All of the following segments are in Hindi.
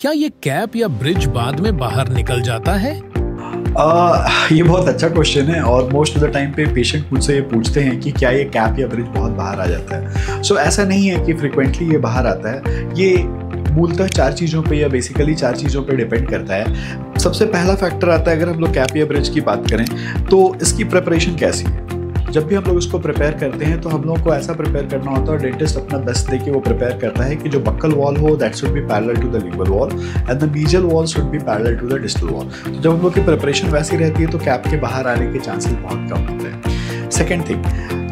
क्या ये कैप या ब्रिज बाद में बाहर निकल जाता है? ये बहुत अच्छा क्वेश्चन है और मोस्ट ऑफ द टाइम पे पेशेंट मुझसे ये पूछते हैं कि क्या ये कैप या ब्रिज बहुत बाहर आ जाता है। सो ऐसा नहीं है कि फ्रिक्वेंटली ये बाहर आता है। ये मूलतः 4 चीज़ों पे या बेसिकली 4 चीज़ों पे डिपेंड करता है। सबसे पहला फैक्टर आता है, अगर हम लोग कैप या ब्रिज की बात करें तो इसकी प्रिपरेशन कैसी है। जब भी हम लोग इसको प्रिपेयर करते हैं तो हम लोग को ऐसा प्रिपेयर करना होता है, और डेंटिस्ट अपना बेस्ट देके वो प्रिपेयर करता है कि जो बक्कल वॉल हो that should be parallel to the lingual wall and the medial wall should be parallel to the distal wall. तो जब हम लोग की प्रिपरेशन वैसी रहती है तो कैप के बाहर आने के चांसेस बहुत कम होते हैं। सेकेंड थिंग,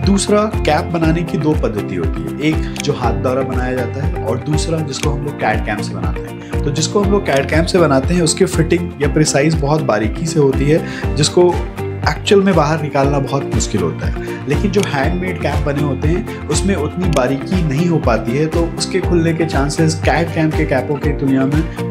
दूसरा, कैप बनाने की 2 पद्धति होती है। एक जो हाथ द्वारा बनाया जाता है और दूसरा जिसको हम लोग कैड कैम से बनाते हैं। तो जिसको हम लोग कैड कैम से बनाते हैं उसकी फिटिंग या प्रिसाइज बहुत बारीकी से होती है, जिसको एक्चुअल में बाहर निकालना बहुत मुश्किल होता है। लेकिन जो हैंडमेड कैप बने होते हैं उसमें उतनी बारीकी नहीं हो पाती है, तो उसके खुलने के चांसेस कैड कैम के कैपों की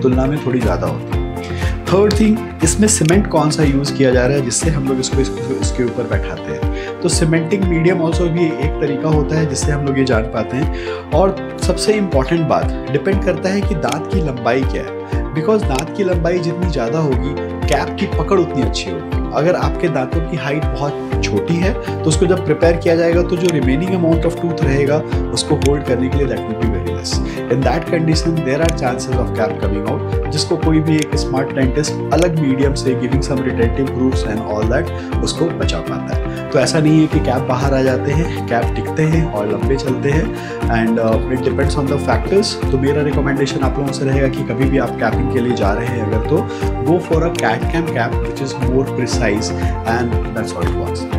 तुलना में थोड़ी ज़्यादा होती है। थर्ड थिंग, इसमें सीमेंट कौन सा यूज़ किया जा रहा है जिससे हम लोग इसके ऊपर बैठाते हैं। तो सीमेंटिंग मीडियम ऑल्सो भी एक तरीका होता है जिससे हम लोग ये जान पाते हैं। और सबसे इम्पॉर्टेंट बात, डिपेंड करता है कि दांत की लंबाई क्या है। बिकॉज दांत की लंबाई जितनी ज़्यादा होगी कैप की पकड़ उतनी अच्छी होगी। अगर आपके दांतों की हाइट बहुत छोटी है तो उसको जब प्रिपेयर किया जाएगा तो जो रिमेनिंग अमाउंट ऑफ टूथ रहेगा उसको होल्ड करने के लिए that will be very less. In that condition there are chances of cap coming out, जिसको कोई भी एक स्मार्ट डेंटिस्ट अलग मीडियम से giving some retentive grooves and all that उसको बचा पाता है। तो ऐसा नहीं है कि कैप बाहर आ जाते हैं, कैप टिकते हैं और लंबे चलते हैं and it depends on the factors. तो मेरा रिकमेंडेशन आप लोगों से रहेगा कि कभी भी आप कैपिंग के लिए जा रहे हैं अगर, तो go for a CAD CAM cap which is more precise and that's how it works.